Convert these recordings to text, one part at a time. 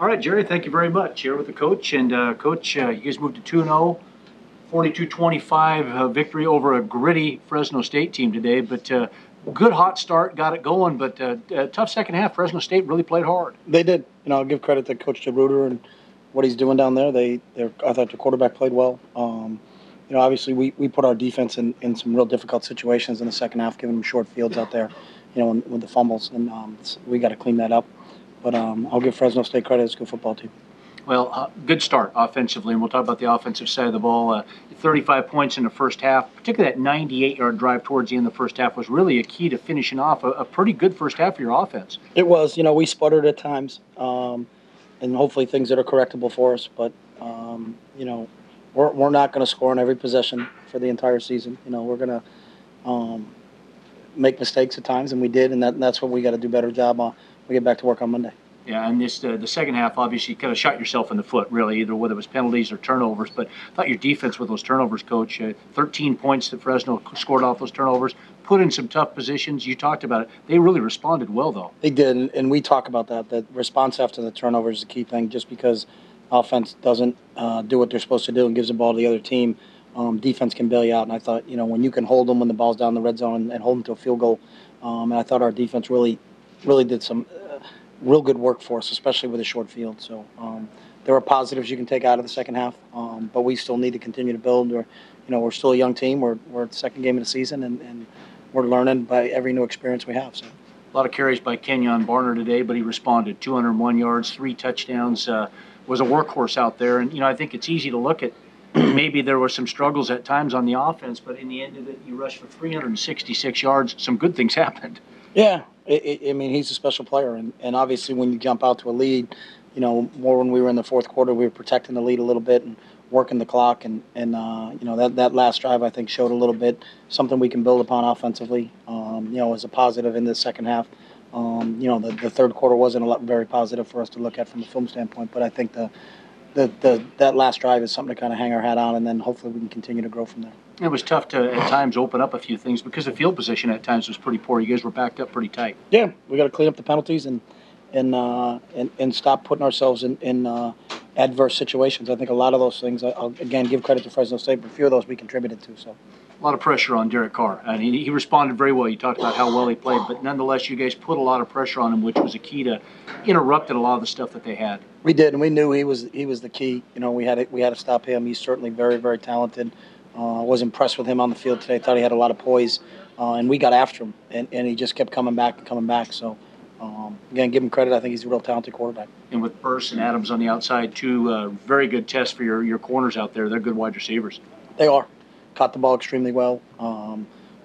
All right, Jerry, thank you very much. Here with the coach. And Coach, you guys moved to 2-0, 42-25 victory over a gritty Fresno State team today. But good hot start, got it going. But tough second half. Fresno State really played hard. They did. I'll give credit to Coach Reuter and what he's doing down there. I thought the quarterback played well. Obviously we put our defense in some real difficult situations in the second half, giving them short fields out there, with the fumbles, and we got to clean that up. But I'll give Fresno State credit. It's a good football team. Well, good start offensively, and we'll talk about the offensive side of the ball. 35 points in the first half, particularly that 98-yard drive towards the end of the first half was really a key to finishing off a pretty good first half for your offense. It was. We sputtered at times, and hopefully things that are correctable for us. But, we're not going to score on every possession for the entire season. We're going to make mistakes at times, and we did, and that's what we got to do a better job on. We get back to work on Monday. Yeah, and the second half, obviously, you kind of shot yourself in the foot, really, either whether it was penalties or turnovers. But I thought your defense with those turnovers, Coach, 13 points that Fresno scored off those turnovers, put in some tough positions. You talked about it. They really responded well, though. They did, and we talk about that response after the turnover is the key thing. Just because offense doesn't do what they're supposed to do and gives the ball to the other team, defense can bail you out. And I thought, when you can hold them when the ball's down in the red zone and hold them to a field goal, and I thought our defense really did some real good work for us, especially with a short field. So there are positives you can take out of the second half, but we still need to continue to build. We're still a young team. We're at the second game of the season, and we're learning by every new experience we have. So a lot of carries by Kenyon Barner today, but he responded. 201 yards, 3 touchdowns. Was a workhorse out there, and I think it's easy to look at. Maybe there were some struggles at times on the offense, but in the end of it, you rushed for 366 yards. Some good things happened. Yeah, he's a special player, and obviously when you jump out to a lead, more when we were in the fourth quarter, we were protecting the lead a little bit and working the clock, and that last drive I think showed a little bit something we can build upon offensively. As a positive in the second half. The third quarter wasn't very positive for us to look at from a film standpoint, but I think that last drive is something to kind of hang our hat on, and then hopefully we can continue to grow from there. It was tough to, at times, open up a few things because the field position at times was pretty poor. You guys were backed up pretty tight. Yeah, we got to clean up the penalties and stop putting ourselves in adverse situations. I think a lot of those things, I'll again give credit to Fresno State, but a few of those we contributed to. So a lot of pressure on Derek Carr, and he responded very well. You talked about how well he played, but nonetheless, you guys put a lot of pressure on him, which was a key to interrupting a lot of the stuff that they had. We did, and we knew he was the key. We had to stop him. He's certainly very, very talented. Was impressed with him on the field today. Thought he had a lot of poise, and we got after him, and he just kept coming back and coming back. So, again, give him credit. I think he's a real talented quarterback. And with Burse and Adams on the outside, too, very good test for your corners out there. They're good wide receivers. They are. Caught the ball extremely well.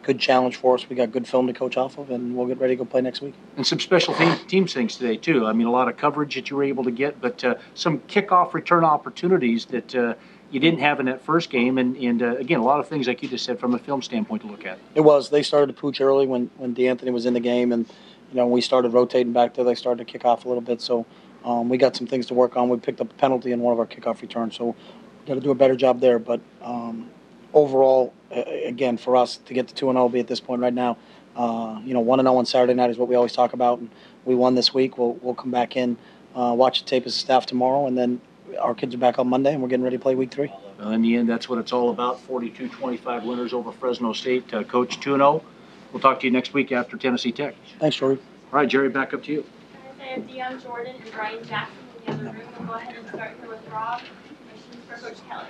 Good challenge for us. We got good film to coach off of, and we'll get ready to go play next week. And some special teams things today, too. A lot of coverage that you were able to get, but some kickoff return opportunities that you didn't have in that first game. And again, a lot of things, like you just said, from a film standpoint to look at. It was. They started to pooch early when DeAnthony was in the game, and we started rotating back there. They started to kick off a little bit, so we got some things to work on. We picked up a penalty in one of our kickoff returns, so we got to do a better job there. But overall, again, for us to get to 2-0, be at this point right now, 1-0 on Saturday night is what we always talk about, and we won this week. We'll come back in, watch the tape as a staff tomorrow, and then our kids are back on Monday, and we're getting ready to play week 3. Well, in the end, that's what it's all about. 42-25 winners over Fresno State. Coach, 2-0. We'll talk to you next week after Tennessee Tech. Thanks, Jordy. All right, Jerry, back up to you. I have Dion Jordan and Brian Jackson in the other room. We'll go ahead and start here with Rob. Questions for Coach Kelly.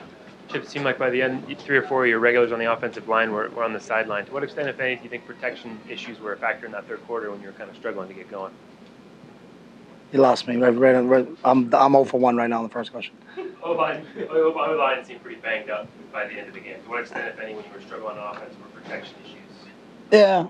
Chip, it seemed like by the end, 3 or 4 of your regulars on the offensive line were on the sideline. To what extent, if any, do you think protection issues were a factor in that third quarter when you were kind of struggling to get going? You lost me. I'm 0 for 1 right now on the first question. O-line seemed pretty banged up by the end of the game. To what extent, if any, when you were struggling on offense, were protection issues? Yeah,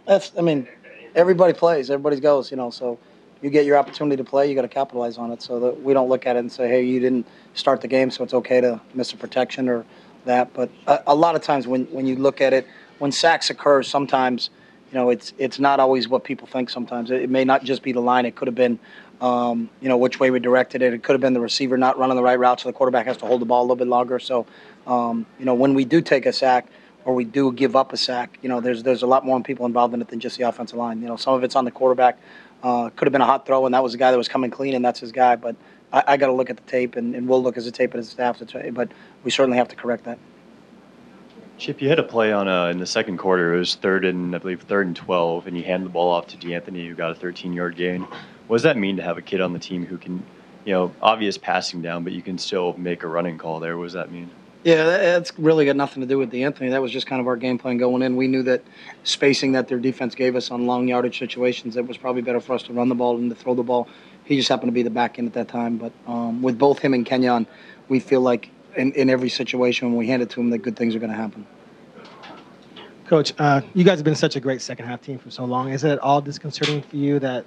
everybody plays. Everybody goes, so you get your opportunity to play, you got to capitalize on it so that we don't look at it and say, hey, you didn't start the game, so it's okay to miss a protection or that. But a lot of times when you look at it, when sacks occur, sometimes, it's not always what people think sometimes. It may not just be the line. It could have been, which way we directed it. It could have been the receiver not running the right route, so the quarterback has to hold the ball a little bit longer. So, when we do take a sack, or we do give up a sack, there's a lot more people involved in it than just the offensive line. Some of it's on the quarterback. Could have been a hot throw, and that was the guy that was coming clean, and that's his guy. But I got to look at the tape, and we'll look at the tape as a staff. But we certainly have to correct that. Chip, you had a play on in the second quarter. It was third and 12, and you handed the ball off to D'Anthony, who got a 13-yard gain. What does that mean to have a kid on the team who can, obvious passing down, but you can still make a running call there? What does that mean? Yeah, that's really got nothing to do with D'Anthony. That was just kind of our game plan going in. We knew that spacing that their defense gave us on long yardage situations, it was probably better for us to run the ball than to throw the ball. He just happened to be the back end at that time. But with both him and Kenyon, we feel like in every situation when we hand it to him that good things are going to happen. Coach, you guys have been such a great second-half team for so long. Is it at all disconcerting for you that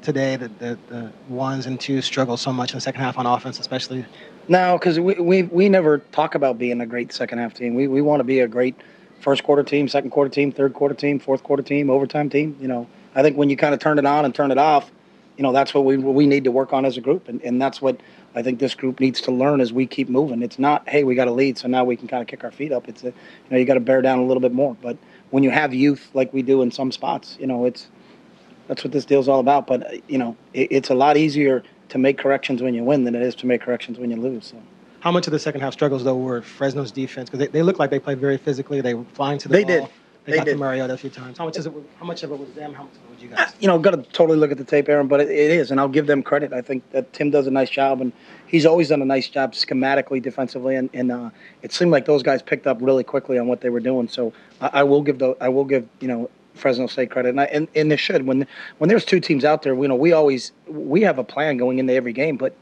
today the ones and twos struggle so much in the second half on offense, especially? No, because we never talk about being a great second-half team. We want to be a great first-quarter team, second-quarter team, third-quarter team, fourth-quarter team, overtime team. I think when you kind of turn it on and turn it off, that's what we need to work on as a group, and that's what I think this group needs to learn as we keep moving. It's not, hey, we got a lead, so now we can kind of kick our feet up. It's you got to bear down a little bit more. But when you have youth like we do in some spots, that's what this deal's all about. But it's a lot easier to make corrections when you win than it is to make corrections when you lose. So. How much of the second half struggles though were Fresno's defense? Because they look like they played very physically. They were flying to the ball. Did. They got to Mariota a few times. How much of it was them? How much of it was you guys? Got to totally look at the tape, Aaron, but it is, and I'll give them credit. I think that Tim does a nice job, and he's always done a nice job schematically, defensively, and it seemed like those guys picked up really quickly on what they were doing. So I will give Fresno State credit, and they should. When there's two teams out there, we have a plan going into every game, but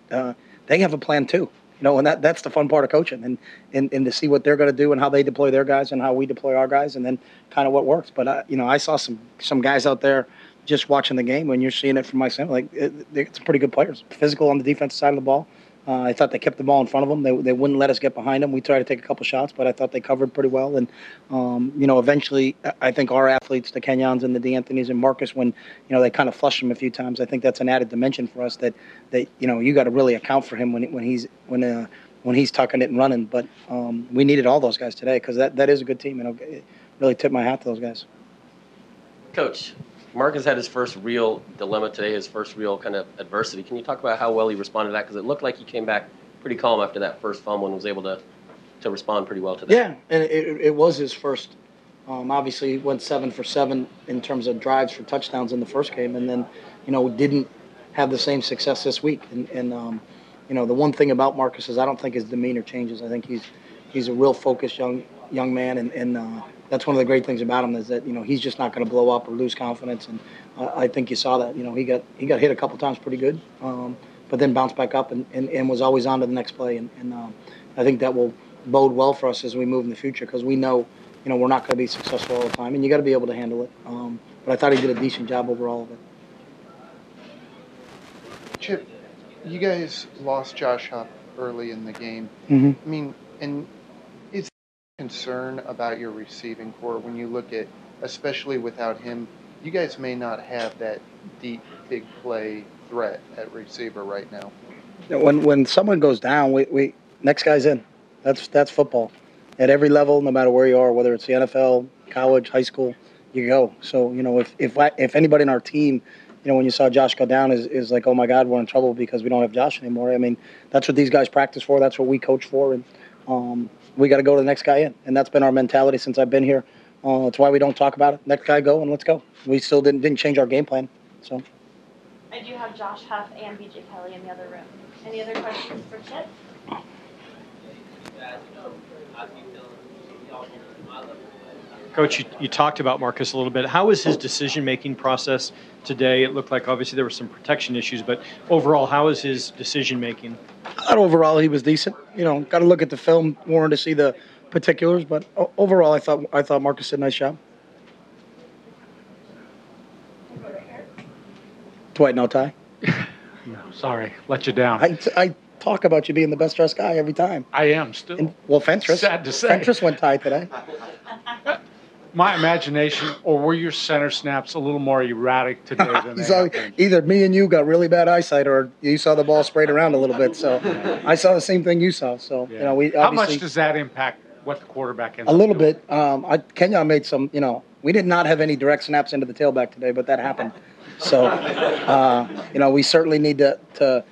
they have a plan too. And that's the fun part of coaching, and to see what they're going to do and how they deploy their guys and how we deploy our guys, and then kind of what works. But I saw some guys out there just watching the game when you're seeing it from my center, like it's pretty good players, physical on the defensive side of the ball. I thought they kept the ball in front of them. They wouldn't let us get behind them. We tried to take a couple shots, but I thought they covered pretty well. And, eventually I think our athletes, the Kenyons and the D'Anthonys and Marcus, when, they kind of flushed him a few times, I think that's an added dimension for us that you got to really account for him when he's tucking it and running. But we needed all those guys today because that is a good team. And it really tip my hat to those guys. Coach, Marcus had his first real dilemma today, his first real kind of adversity. Can you talk about how well he responded to that? Because it looked like he came back pretty calm after that first fumble and was able to respond pretty well to that. Yeah, and it was his first. Obviously, he went 7 for 7 in terms of drives for touchdowns in the first game, and then, didn't have the same success this week. And the one thing about Marcus is I don't think his demeanor changes. I think he's a real focused young man, and that's one of the great things about him is that he's just not going to blow up or lose confidence. And I think you saw that. He got hit a couple times pretty good, but then bounced back up and was always on to the next play. And I think that will bode well for us as we move in the future because we know we're not going to be successful all the time, and you got to be able to handle it. But I thought he did a decent job overall of it. Chip, you guys lost Josh Huff early in the game. Mm-hmm. I mean, and is there concern about your receiving core when you look at, especially without him, you guys may not have that deep, big play threat at receiver right now. When someone goes down, we next guy's in. That's football. At every level, no matter where you are, whether it's the NFL, college, high school, you go. So if anybody in our team, when you saw Josh go down, is like, oh my God, we're in trouble because we don't have Josh anymore. I mean, that's what these guys practice for. That's what we coach for, and we got to go to the next guy in, and that's been our mentality since I've been here. That's why we don't talk about it. Next guy go, and let's go. We still didn't change our game plan. So. I do have Josh Huff and BJ Kelly in the other room. Any other questions for Chip? Coach, you talked about Marcus a little bit. How was his decision-making process today? It looked like obviously there were some protection issues, but overall, how was his decision-making? Overall, he was decent. Got to look at the film more to see the particulars, but overall, I thought Marcus did a nice job. Dwight, no tie? No, sorry, let you down. I talk about you being the best dressed guy every time. I am still. Fentress. Sad to say. Fentress went tie today. My imagination, or were your center snaps a little more erratic today than they have been? Either me and you got really bad eyesight, or you saw the ball sprayed around a little bit. So I saw the same thing you saw. So yeah. we how obviously, much does that impact what the quarterback ends a up little doing? bit. Kenyon made some. We did not have any direct snaps into the tailback today, but that happened. So we certainly need to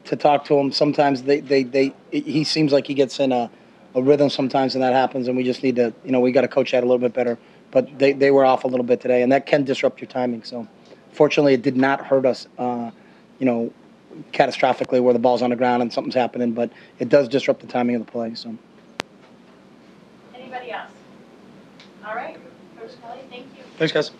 to talk to him. Sometimes he seems like he gets in a rhythm sometimes, and that happens, and we just need to, we got to coach that a little bit better. But they were off a little bit today, and that can disrupt your timing. So fortunately, it did not hurt us, catastrophically where the ball's on the ground and something's happening, but it does disrupt the timing of the play. So. Anybody else? All right, Coach Kelly, thank you. Thanks, guys.